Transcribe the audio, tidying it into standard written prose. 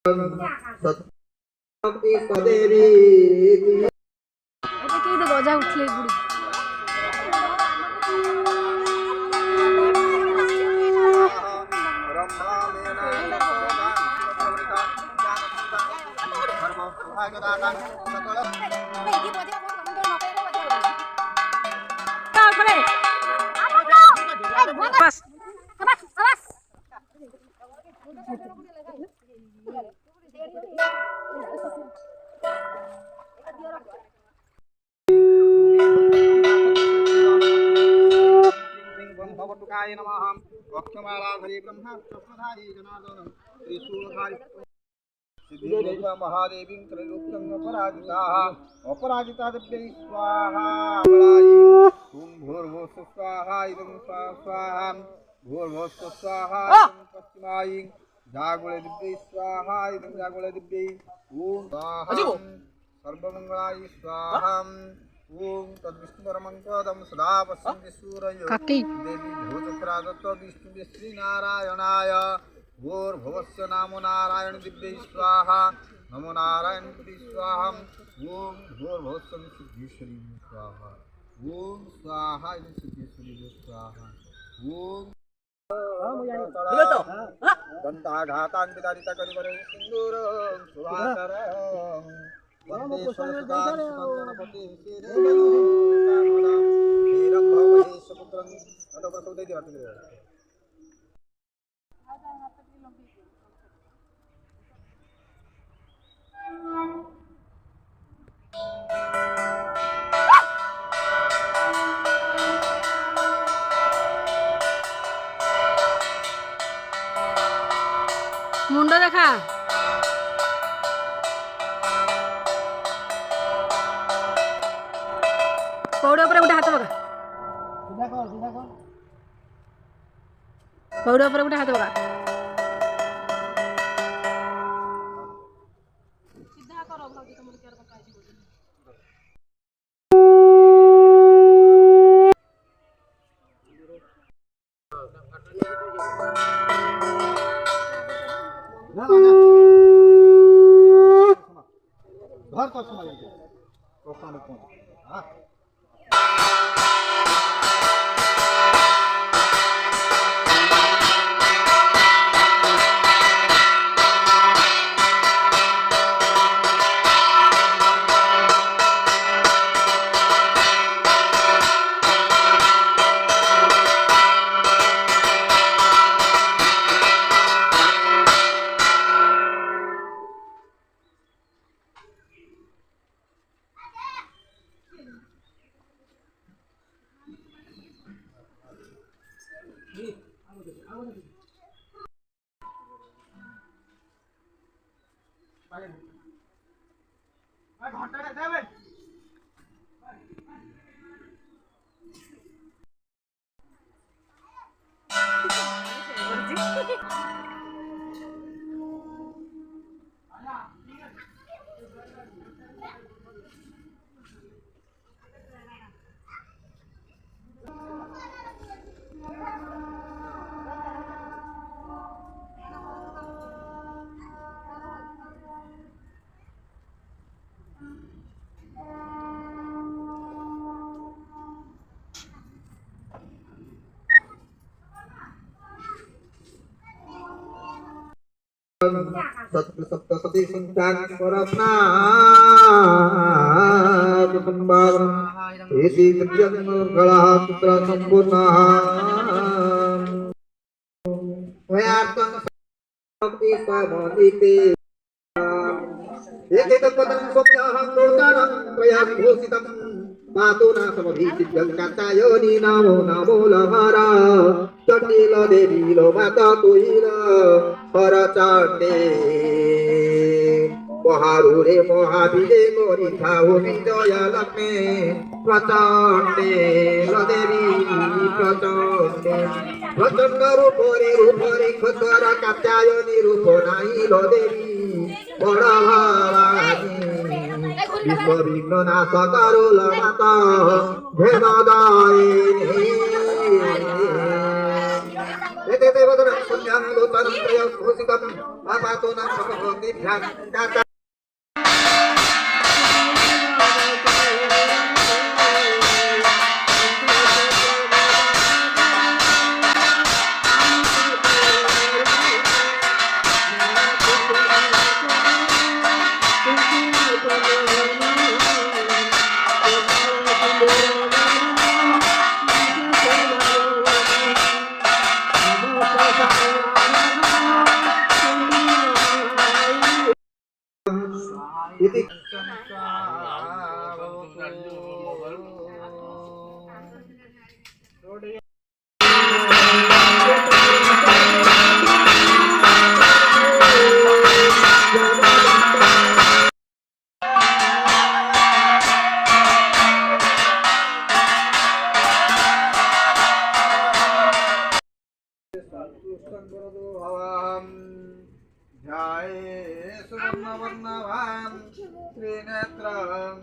शक्ति सदेवी এটা কি দেখো গজা উঠলে বুড়ি बस भगवतुकाय नमः वक्षमालाधरे ब्रह्मा स्वधारी जनार्दन त्रिशूलधारी सिद्धिदेव महादेवीं त्रैलोक्यं अपराजिता दिव्यै स्वाहा ओम भूर्भुवः स्वाहा इदं स्वाहा भूर्भुवः स्वाहा इदं पश्चिमायै जागुले दिव्यै स्वाहा इदं जागुले दिव्यै ओम स्वाहा सर्वमंगलाय स्वाहा ओम तद्विष्णुपरमं सदा पश्यन्ति सूरयो देवी भूतप्रादत्त विष्णु श्रीनारायणाय भूर्भुवस्य नामो नारायण दिव्यै स्वाहा नमो नारायण दिव्यै स्वाहा ओम भूर्भुवस्य सिद्धेश्वरी स्वाहा ओम स्वाहा सिद्धेश्वरी स्वाहा ओम दंताघातान्वितादिता करिवरे सिन्दूरं सुभाकरं वन्दे सरस्वती वीरं भवमहेशपुत्रं अतोप्रसोदयति वर्तते मुंडा देखा पौड़े ऊपर उठा हाथ बगा पौड़े ऊपर उठा हाथ बगा सीधा करो भाभी तुम केर बका घर का सुना लेंगे तो खाने को हाँ सप्तशती संख्यास्वरत्ना संभावना एसी गणः सूत्र संपूर्णः वयार्थं शक्ति समन्विते एकैकपदं स्वप्नहं लोकानं त्रयाविभूषितं मातुना समभीसिद्ध्यं कात्यायनी नमो नमो लहरा चण्डील देवी लो माता तुहिर हर चण्डे महारुरे महाभिले गोरी खाओ विजय लक्ष्मी प्रचण्डे ल देवी प्रचण्डे प्रचण्ड रूपरे खसर कात्यायनी रूप नाई लो देवी बड़ भवानी विश्व विघ्न नाश करो माता धेन दायिनी एते देवतरं पुण्यां लोतानं त्रयं भूषितं पापातो नाम भवतीभ्यां दाता इति ध्याये सुवर्णवर्णवान् त्रिनेत्रम्